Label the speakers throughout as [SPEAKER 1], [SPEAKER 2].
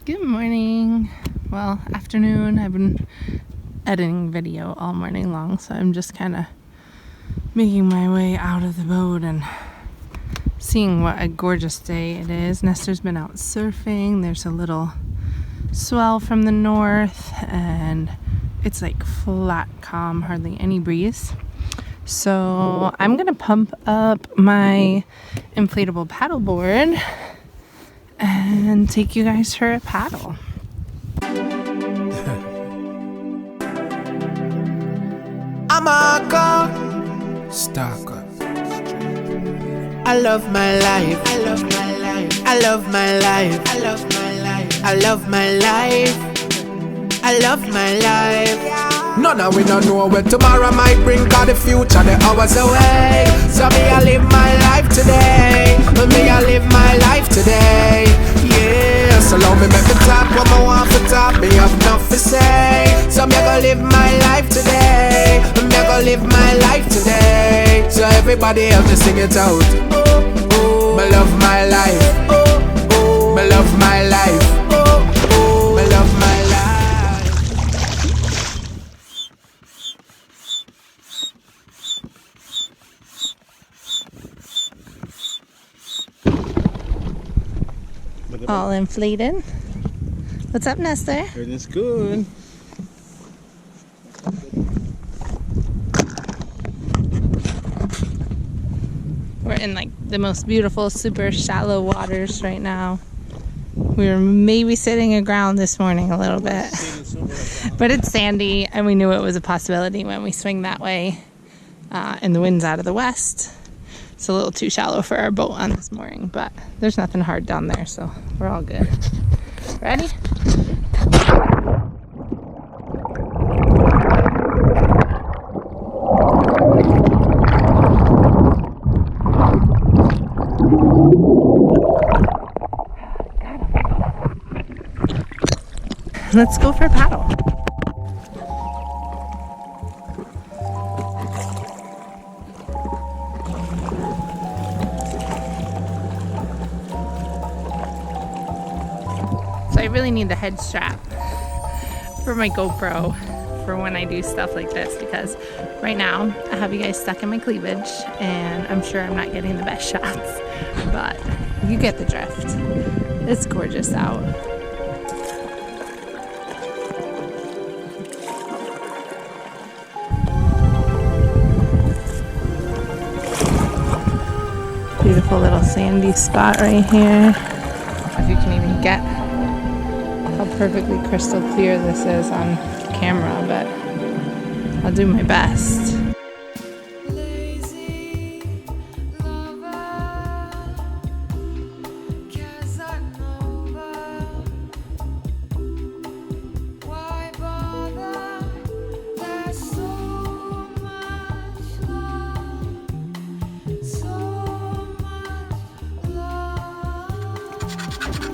[SPEAKER 1] Good morning. Well, afternoon. I've been editing video all morning long, so I'm just kind of making my way out of the boat and seeing what a gorgeous day it is. Nestor's been out surfing. There's a little swell from the north and it's like flat, calm, hardly any breeze. So I'm gonna pump up my inflatable paddleboard and take you guys for a paddle.
[SPEAKER 2] I'm a go stalker. I love my life. I love my life. I love my life. I love my life. I love my life. I love my life. None of we don't know where tomorrow might bring, cause the future the hours away. So me I live my life today. Me I live my life today. Yeah, so long me make me top what I want for top. Me have enough to say. So me I go live my life today. Me I go live my life today. So everybody help me sing it out. Me love my life. Me love my life. Me love my life.
[SPEAKER 1] All inflated. What's up, Nestor?
[SPEAKER 3] Everything's good.
[SPEAKER 1] We're in like the most beautiful, super shallow waters right now. We were maybe sitting aground this morning a little bit, but it's sandy and we knew it was a possibility when we swing that way and the wind's out of the west. It's a little too shallow for our boat on this mooring, but there's nothing hard down there, so we're all good. Ready? Let's go for a paddle. So I really need the head strap for my GoPro for when I do stuff like this, because right now I have you guys stuck in my cleavage and I'm sure I'm not getting the best shots, but you get the drift. It's gorgeous out. Beautiful little sandy spot right here. If you can even get how perfectly crystal clear this is on camera, but I'll do my best.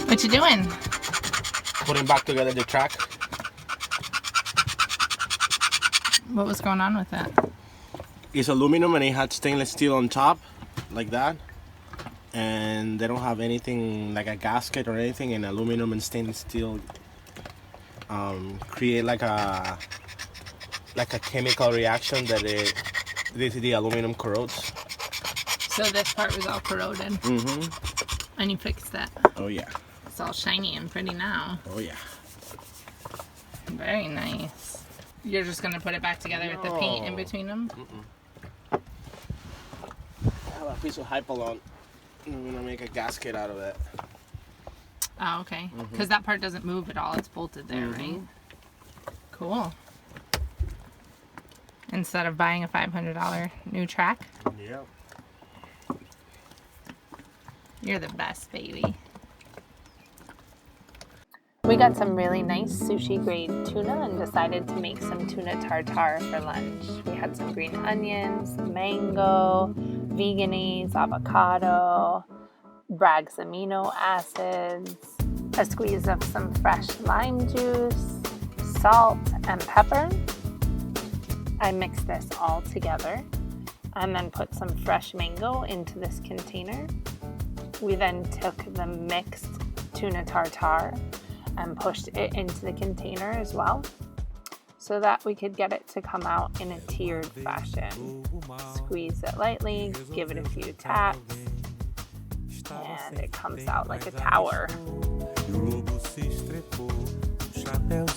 [SPEAKER 1] What you doing?
[SPEAKER 3] Putting back together the track.
[SPEAKER 1] What was going on with that?
[SPEAKER 3] It's aluminum and it had stainless steel on top, like that. And they don't have anything like a gasket or anything, and aluminum and stainless steel create like a chemical reaction that the aluminum corrodes.
[SPEAKER 1] So this part was all corroded.
[SPEAKER 3] Mm-hmm.
[SPEAKER 1] And you fixed that.
[SPEAKER 3] Oh yeah.
[SPEAKER 1] It's all shiny and pretty now.
[SPEAKER 3] Oh yeah.
[SPEAKER 1] Very nice. You're just gonna put it back together with the paint in between them?
[SPEAKER 3] I have a piece of Hypalon. I'm gonna make a gasket out of it.
[SPEAKER 1] Oh, okay. Because that part doesn't move at all. It's bolted there, right? Cool. Instead of buying a $500 new track?
[SPEAKER 3] Yeah.
[SPEAKER 1] You're the best, baby. We got some really nice sushi grade tuna and decided to make some tuna tartare for lunch. We had some green onions, mango, veganese, avocado, Bragg's amino acids, a squeeze of some fresh lime juice, salt, and pepper. I mixed this all together and then put some fresh mango into this container. We then took the mixed tuna tartare and pushed it into the container as well, so that we could get it to come out in a tiered fashion. Squeeze it lightly, give it a few taps, and it comes out like a tower.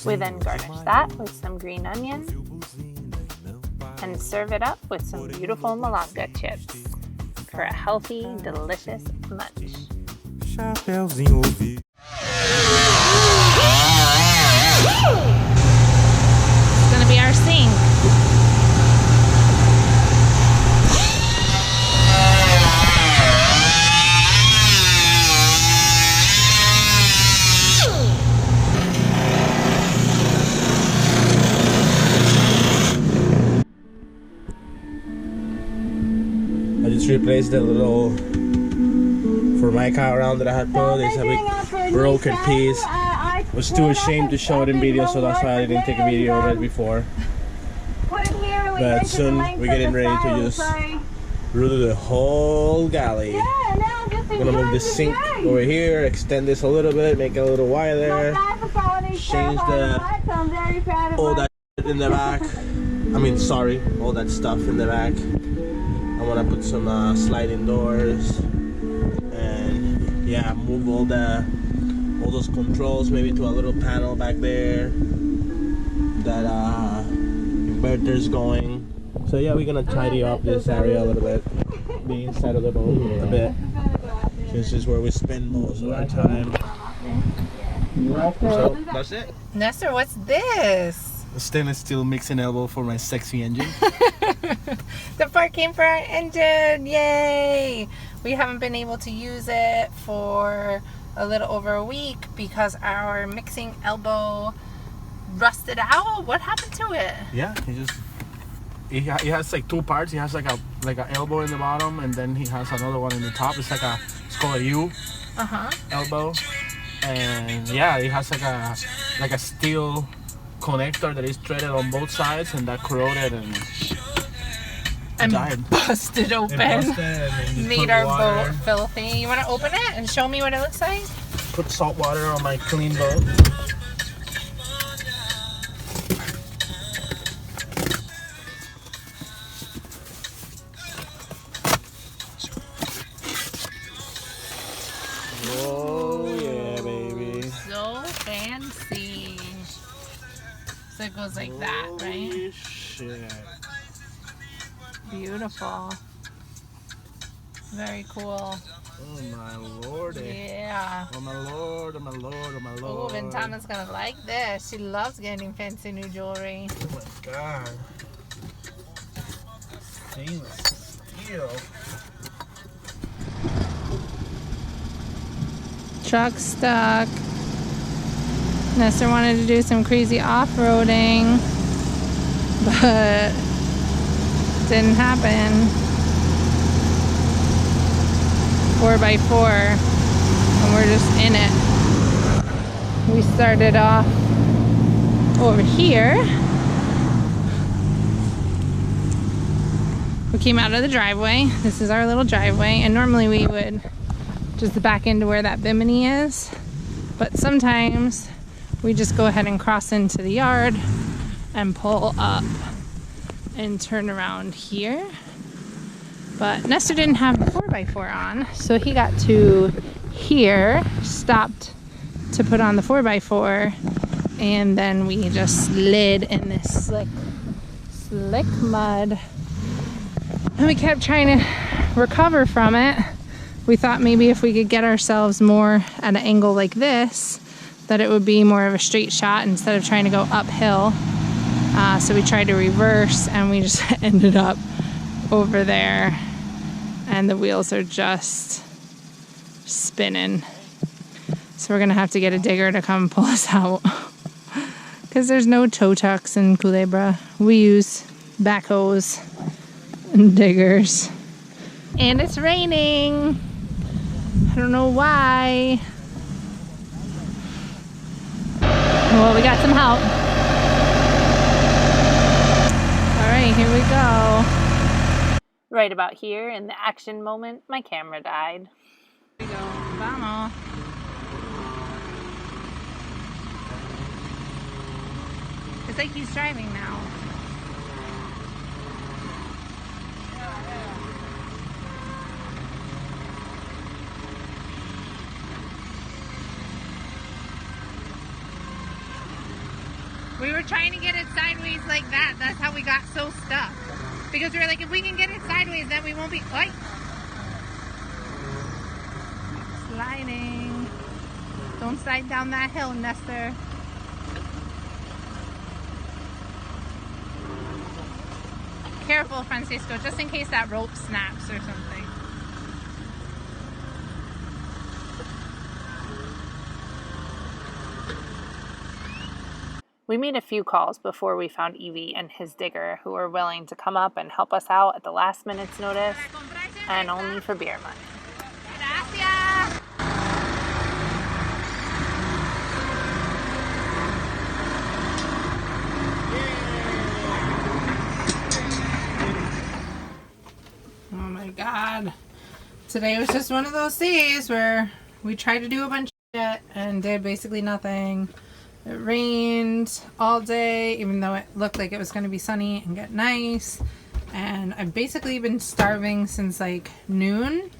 [SPEAKER 1] We then garnish that with some green onion and serve it up with some beautiful Malacca chips for a healthy, delicious munch. It's gonna be our sink.
[SPEAKER 3] I just replaced the little Formica around that I had put. It's a big broken piece. I was too ashamed to show it in video, so that's why I didn't take a video of it before. But soon we're getting ready to just root the whole galley. I'm gonna move the sink over here, extend this a little bit, make it a little wider, change all that in the back. All that stuff in the back. I want to put some sliding doors and yeah, move all those controls maybe to a little panel back there that inverter's going. So yeah, we're gonna tidy up this area a little bit, the inside of the boat a bit. This is where we spend most of our time. So that's it.
[SPEAKER 1] Nestor, what's this?
[SPEAKER 3] A stainless steel mixing elbow for my sexy engine.
[SPEAKER 1] The part came for our engine, yay! We haven't been able to use it for a little over a week because our mixing elbow rusted out. What happened to it?
[SPEAKER 3] Yeah, he has like two parts. He has like a elbow in the bottom, and then he has another one in the top. It's called a U elbow, and yeah, it has like a steel connector that is threaded on both sides, and that corroded and died.
[SPEAKER 1] Busted open. Made our boat filthy. You want to open it and show me what it looks like?
[SPEAKER 3] Put salt water on my clean boat. Oh yeah, baby.
[SPEAKER 1] So fancy. So it goes like that, right?
[SPEAKER 3] Holy shit.
[SPEAKER 1] Beautiful. Very cool.
[SPEAKER 3] Oh my lordy.
[SPEAKER 1] Yeah.
[SPEAKER 3] Oh my lord, oh my lord, oh my
[SPEAKER 1] Oh,
[SPEAKER 3] lord.
[SPEAKER 1] Ventana's gonna like this. She loves getting fancy new jewelry.
[SPEAKER 3] Oh my god. Stainless steel.
[SPEAKER 1] Truck stuck. Nestor wanted to do some crazy off-roading, but didn't happen. 4x4, and we're just in it. We started off over here. We came out of the driveway. This is our little driveway, and normally we would just back into where that bimini is, but sometimes we just go ahead and cross into the yard and pull up and turn around here. But Nestor didn't have the 4x4 on, so he got to here, stopped to put on the 4x4, and then we just slid in this slick mud. And we kept trying to recover from it. We thought maybe if we could get ourselves more at an angle like this, that it would be more of a straight shot instead of trying to go uphill. So we tried to reverse, and we just ended up over there, and the wheels are just spinning. So we're gonna have to get a digger to come pull us out because there's no tow trucks in Culebra. We use backhoes and diggers. And it's raining. I don't know why. Well, we got some help. All right, here we go. Right about here in the action moment, my camera died. Here we go. Vamos. It's like he's driving now. We were trying to get it sideways like that. That's how we got so stuck. Because we were like, if we can get it sideways, then we won't be... Oi! Sliding. Don't slide down that hill, Nestor. Careful, Francisco, just in case that rope snaps or something. We made a few calls before we found Evie and his digger, who were willing to come up and help us out at the last minute's notice, and only for beer money. Gracias! Oh my god. Today was just one of those days where we tried to do a bunch of shit and did basically nothing. It rained all day, even though it looked like it was going to be sunny and get nice. And I've basically been starving since like noon.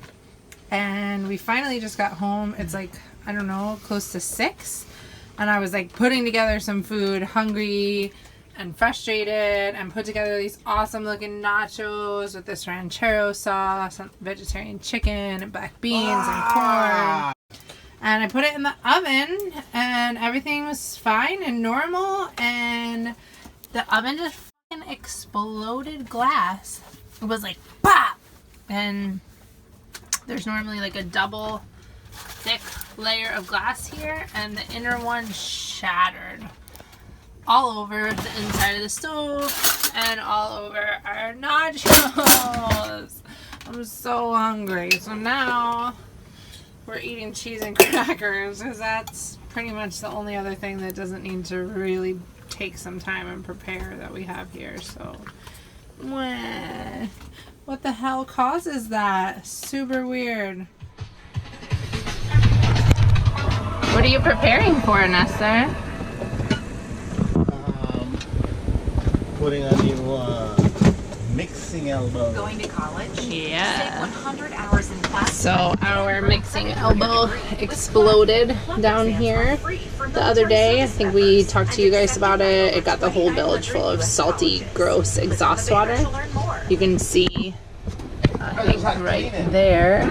[SPEAKER 1] And we finally just got home. It's like, I don't know, close to 6. And I was like putting together some food, hungry and frustrated, and put together these awesome looking nachos with this ranchero sauce and vegetarian chicken and black beans and corn. And I put it in the oven and everything was fine and normal, and the oven just fucking exploded glass. It was like pop! And there's normally like a double thick layer of glass here, and the inner one shattered all over the inside of the stove and all over our nachos. I'm so hungry. So now we're eating cheese and crackers, because that's pretty much the only other thing that doesn't need to really take some time and prepare that we have here. So, what the hell causes that? Super weird. What are you preparing for, Nestor?
[SPEAKER 3] Putting a new mixing elbow.
[SPEAKER 4] Going to college?
[SPEAKER 1] Yeah.
[SPEAKER 4] 100 hours in class.
[SPEAKER 1] So our mixing elbow exploded down here the other day. I think we talked to you guys about it. It got the whole village full of salty, gross exhaust water. You can see, I think right there,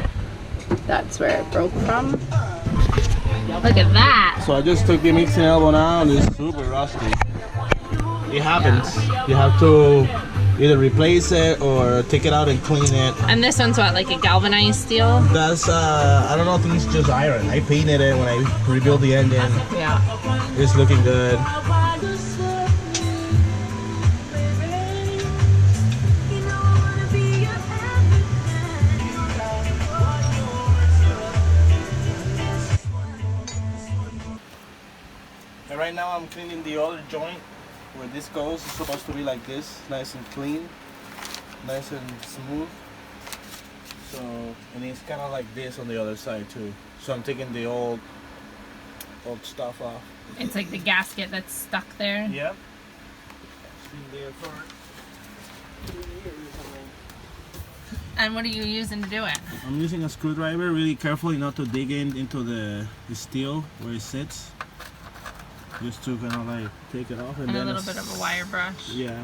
[SPEAKER 1] that's where it broke from. Look at that.
[SPEAKER 3] So I just took the mixing elbow now and it's super rusty. It happens. You have to either replace it or take it out and clean it.
[SPEAKER 1] And this one's what, like a galvanized steel?
[SPEAKER 3] That's, I don't know, I think it's just iron. I painted it when I rebuilt the engine.
[SPEAKER 1] Yeah.
[SPEAKER 3] It's looking good. And right now I'm cleaning the other joint where this goes. It's supposed to be like this, nice and clean, nice and smooth. So, and it's kind of like this on the other side too. So I'm taking the old stuff off.
[SPEAKER 1] It's like the gasket that's stuck there.
[SPEAKER 3] Yep. It's been there for 2 years.
[SPEAKER 1] And what are you using to do it?
[SPEAKER 3] I'm using a screwdriver, really carefully not to dig into the steel where it sits. Just to kind of like take it off, and
[SPEAKER 1] And a
[SPEAKER 3] then
[SPEAKER 1] little bit of a wire brush.
[SPEAKER 3] Yeah.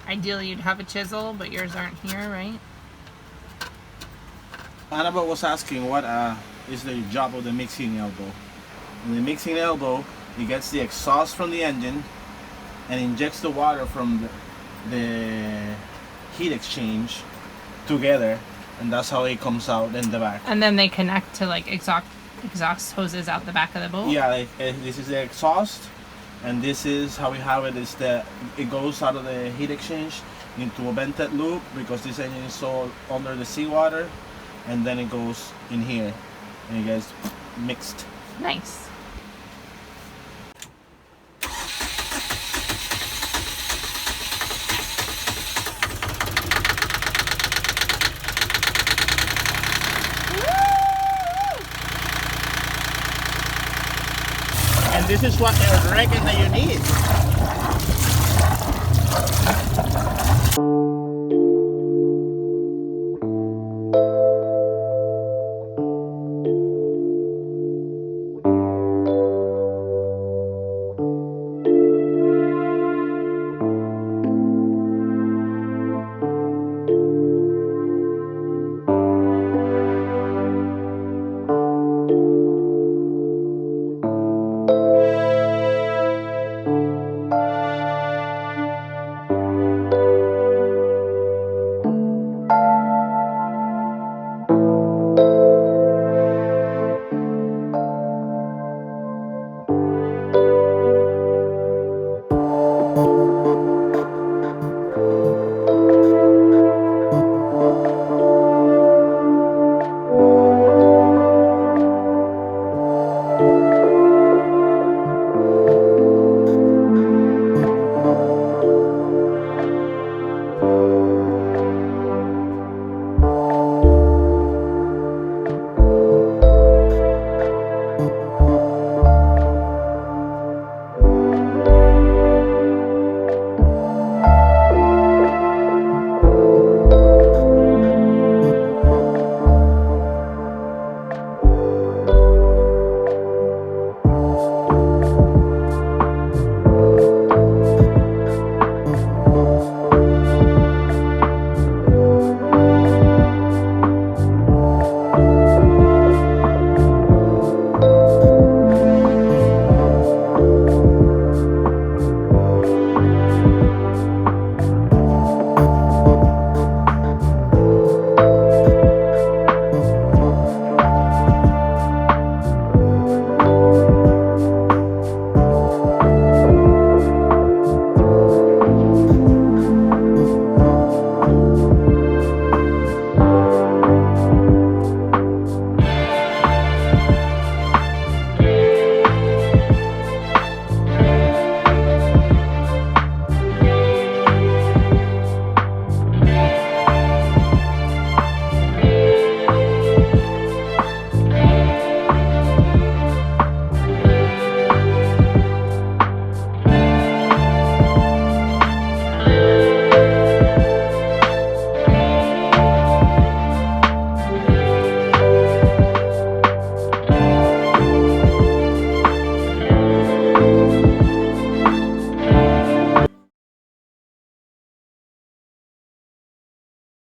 [SPEAKER 1] Ideally you'd have a chisel, but yours aren't here, right?
[SPEAKER 3] Annabelle was asking what is the job of the mixing elbow. And the mixing elbow, it gets the exhaust from the engine and injects the water from the heat exchange together, and that's how it comes out in the back.
[SPEAKER 1] And then they connect to like exhaust hoses out the back of the boat?
[SPEAKER 3] Yeah, like, this is the exhaust, and this is how we have it. Is that it goes out of the heat exchange into a vented loop, because this engine is so under the seawater, and then it goes in here and it gets mixed.
[SPEAKER 1] Nice.
[SPEAKER 3] And
[SPEAKER 5] this is what I reckon that you need.